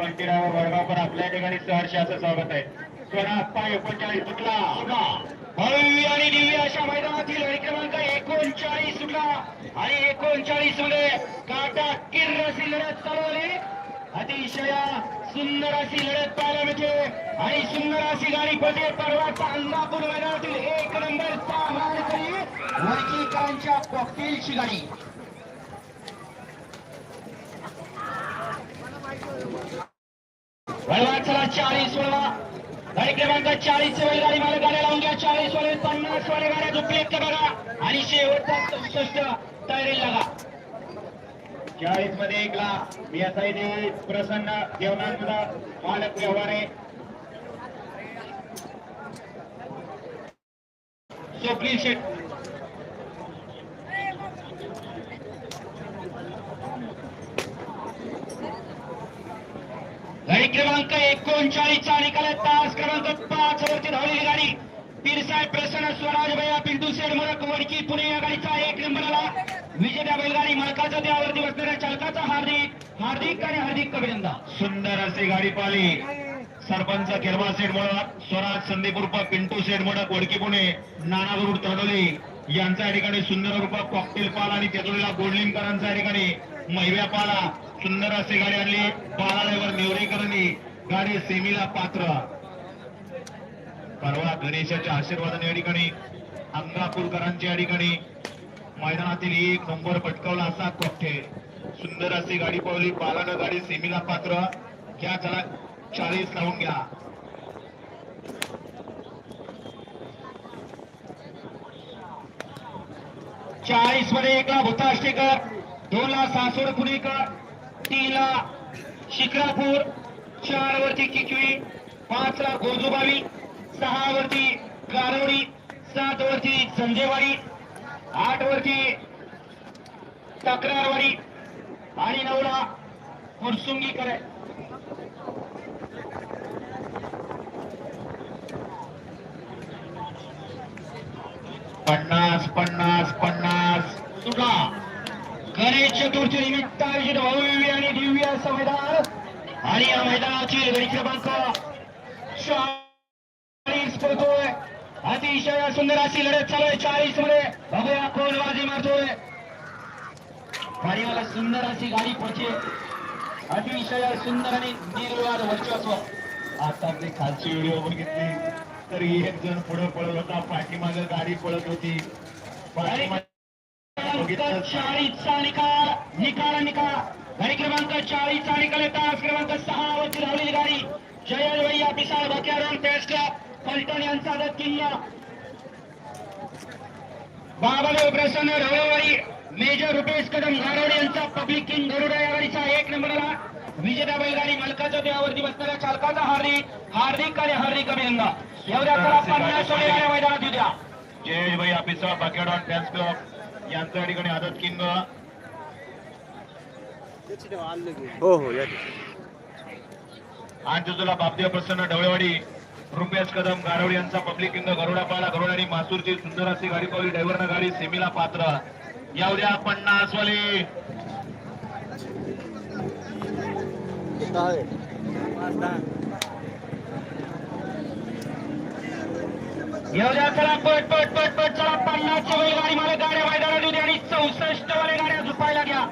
बंटीराव वडगावकर आपल्या ठिकाणी सहर्ष असं स्वागत आहे. सोळा पाय 39 सुटला भव्य आणि दिव्य अशा मैदानातील गाडी क्रमांक 39 सुटला आणि 39 मध्ये काटा किर्र अशी लढत चालवली. अतिशय सुंदर अशी लढत पाहायला मिळते आणि सुंदर अशी गाडी पळते. परवाचा अंगापूर मैदानातील 1 नंबरचा मानकरी वडकीकरांच्या कॉकटेलची गाडी. वळवाचला 40 वळवा गाडी क्रमांक 40 ची गाडी मला गाड्या लावून घ्या. 40 वाले 50 वाले गाड्या झोपलेत का बघा आणि शेवटचा 64 तयारी लागा. 40 मध्ये एकला मी असा इथे प्रसन्न देवनांचा मालक व्यवहार आहे. स्वप्नील शेठ गाडी क्रमांक 39 चा निकाल तास क्रमांक 5 वरती धावलेली गाडी पीरसाहेब प्रसन्न स्वराज भैया पिंटू शेड मोरक वडकी पुणे या गाडीचा 1 नंबरला विजेत्या बैलगाडी मालकाचा त्यावरती बसणाऱ्या चालकाचा हार्दिक आणि हार्दिक अभिनंदन. सुंदर अशी गाडी पाहिली. सरपंच किरवा शेड मोडक स्वराज संदीप उर्फ पिंटू शेड मोडक वडकी पुणे नानागरुड तडोली यांच्या ठिकाणी सुंदर रूप कॉकटेल पाला आणि तेजोलीला गोडलिंकरांच्या ठिकाणी मैव्या पाला सुंदर अशी गाडी आणली. पालावर नेवरेकरांनी गाडी सेमीला पात्र. परवा गणेशाच्या आशीर्वादाने या ठिकाणी अंगापूरकरांच्या या ठिकाणी मैदानातील 1 नंबर पटकावला असा कॉकटेल. सुंदर अशी गाडी पावली. पालानं गाडी सेमीला पात्र. घ्या चला 40 लावून घ्या. चाळीस मध्ये 1 ला भूताष्टेकर, 2 ला सासवड पुणेकर, 3 ला शिक्रापूर, 4 वरती किकवी, 5 ला गोजोबावी, 6 वरती गारवडी, 7 वरती संजयवाडी, 8 वरती तक्रारवाडी आणि 9 ला फुरसुंगीकर आहे. पन्नास पन्नास पन्नास सुटला. गणेश चतुर्थी निमित्त आयोजित भव्य आणि दिव्य असं मैदान आणि या मैदानाची गाडी क्रमांक 40 पडतोय. अतिशय सुंदर अशी लढत चालू आहे. 40 मध्ये बघूया कोण बाजी मारतोय. गाडीवाला सुंदर अशी गाडी पडते. अतिशय सुंदर आणि निर्विवाद वर्चस्व. आता आपली खालची व्हिडिओ बघितली तर 1 जण पुढे पळत होता, पाठीमागे गाडी पळत होती. 40 चा निकाल गाडी क्रमांक 40 चा निकाल तास क्रमांक 6 वरती धावलेली गाडी जयल भैया पिसाळ बक्यारण पेस्ट्रा पलटण यांचा किंग बाबादेव प्रसन्न ढवळेवाडी मेजर रुपेश कदम गारोडे यांचा पब्लिक किंग गरुडा या गाडीचा 1 नंबरला विजेता बैलगाडी मालकाच्या त्यावरती बसणाऱ्या चालकाचा हार्दिक आणि हार्दिक अभिनंदन. एवढ्या 50 सोडलेल्या मैदानात येऊ द्या. जय भाई ऑफिसर बकेडॉन फॅन्स क्लब यांच्या ठिकाणी आदत किंग हो हो या आंजूला बापदेव प्रसन्न ढवळेवाडी रुपेश कदम गारवडी यांचा पब्लिक किंग गरुडा पाला गरुड आणि मासूरची सुंदर अशी गाडी पावली. ड्रायव्हरनं गाडी सेमीला पात्र. एवढ्या 50 वाली एवढ्या चला पट पट पट पट चला 50 ची गाडी मला गाड्या मैदानात येऊ द्या आणि 64 वाले गाड्या झुपायला घ्या.